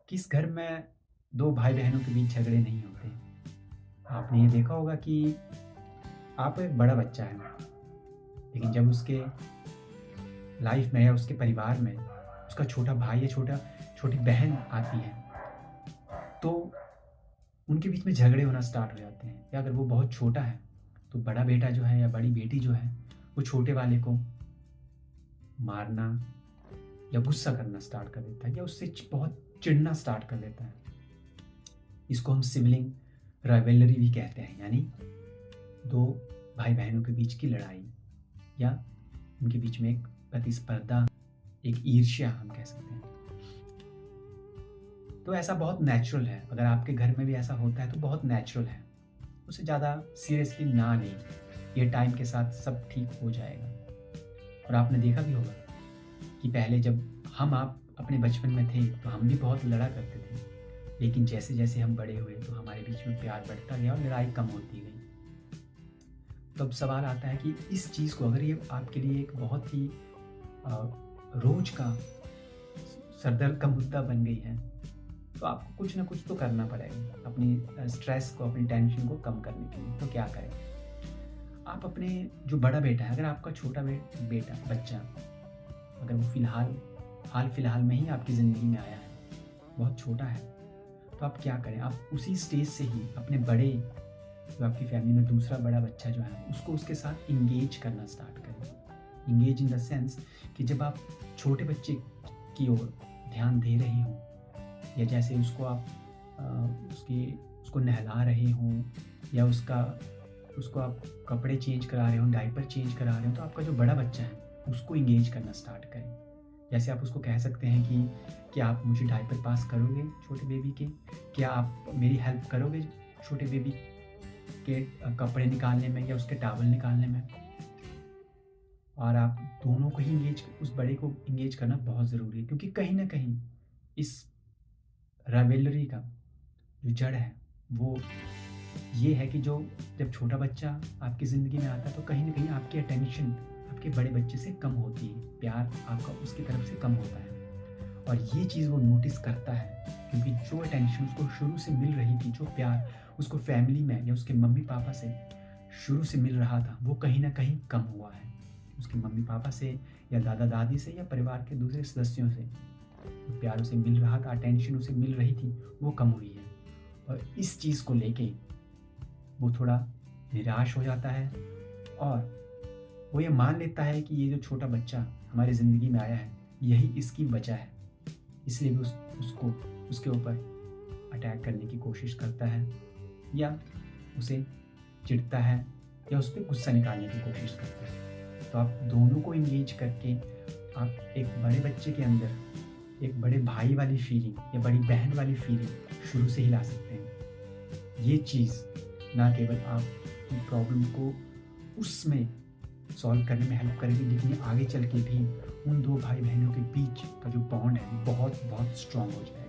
किस घर में 2 भाई-बहनों के बीच झगड़े नहीं होते? आपने ये देखा होगा कि आप एक बड़ा बच्चा है, लेकिन जब उसके लाइफ में या उसके परिवार में उसका छोटा भाई या छोटी बहन आती है, तो उनके बीच में झगड़े होना स्टार्ट हो जाते हैं। या अगर वो बहुत छोटा है, तो बड़ा बेटा जो है या बड़ी बेटी जो है, वो छोटे वाले को मारना या गुस्सा करना स्टार्ट कर देता है या उससे बहुत चिढ़ना स्टार्ट कर देता है। इसको हम सिबलिंग राइवलरी भी कहते हैं, यानी 2 भाई-बहनों के बीच की लड़ाई या उनके बीच में एक प्रतिस्पर्धा, एक ईर्ष्या हम कह सकते हैं। तो ऐसा बहुत नेचुरल है, अगर आपके घर में भी ऐसा होता है तो बहुत नेचुरल है। उसे ज़्यादा सीरियसली ना लें, ये टाइम के साथ सब ठीक हो जाएगा। और आपने देखा भी होगा कि पहले जब आप अपने बचपन में थे तो हम भी बहुत लड़ा करते थे, लेकिन जैसे-जैसे हम बड़े हुए तो हमारे बीच में प्यार बढ़ता गया और लड़ाई कम होती गई। तो अब सवाल आता है कि इस चीज़ को, अगर ये आपके लिए एक बहुत ही रोज़ का सरदर्द का मुद्दा बन गई है, तो आपको कुछ ना कुछ तो करना पड़ेगा अपनी स्ट्रेस को, अपनी टेंशन को कम करने के लिए। तो क्या करें? आप अपने जो बड़ा बेटा है, अगर आपका छोटा बेटा, बच्चा, अगर वो हाल-फिलहाल में ही आपकी ज़िंदगी में आया है, बहुत छोटा है, तो आप क्या करें? आप उसी स्टेज से ही अपने बड़े, जो आपकी फैमिली में दूसरा बड़ा बच्चा जो है, उसको उसके साथ एंगेज करना स्टार्ट करें। एंगेज इन द सेंस कि जब आप छोटे बच्चे की ओर ध्यान दे रहे हों, या जैसे उसको आप उसको नहला रहे हों, या उसको आप कपड़े चेंज करा रहे हो, डायपर चेंज करा रहे हो, तो आपका जो बड़ा बच्चा है, उसको एंगेज करना स्टार्ट करें। जैसे आप उसको कह सकते हैं कि क्या आप मुझे डायपर पास करोगे छोटे बेबी के? क्या आप मेरी हेल्प करोगे छोटे बेबी के कपड़े निकालने में या उसके टॉवल निकालने में? और आप दोनों को ही उस बड़े को एंगेज करना बहुत ज़रूरी है, क्योंकि कहीं न कहीं इस राइवलरी का जो जड़ है, वो ये है कि जब छोटा बच्चा आपकी ज़िंदगी में आता है, तो कहीं न कहीं आपकी अटेंशन आपके बड़े बच्चे से कम होती है, प्यार आपका उसकी तरफ से कम होता है। और ये चीज़ वो नोटिस करता है, क्योंकि जो अटेंशन उसको शुरू से मिल रही थी, जो प्यार उसको फैमिली में या उसके मम्मी-पापा से शुरू से मिल रहा था, वो कहीं न कहीं कम हुआ है। उसके मम्मी-पापा से या दादा-दादी से या परिवार के दूसरे सदस्यों से जो प्यार उसे मिल रहा था, अटेंशन उसे मिल रही थी, वो कम हुई है। और इस चीज़ को लेके वो थोड़ा निराश हो जाता है, और वो ये मान लेता है कि ये जो छोटा बच्चा हमारी ज़िंदगी में आया है, यही इसकी वजह है। इसलिए भी उसको उसके ऊपर अटैक करने की कोशिश करता है, या उसे चिढ़ता है, या उस पे गुस्सा निकालने की कोशिश करता है। तो आप दोनों को एंगेज करके आप एक बड़े बच्चे के अंदर एक बड़े भाई वाली फीलिंग या बड़ी बहन वाली फीलिंग शुरू से ही ला सकते हैं। ये चीज़ ना केवल आपकी प्रॉब्लम को उसमें सॉल्व करने में हेल्प करेगी, लेकिन ये आगे चल के भी उन 2 भाई-बहनों के बीच का जो बॉन्ड है, बहुत बहुत स्ट्रॉन्ग हो जाएगा।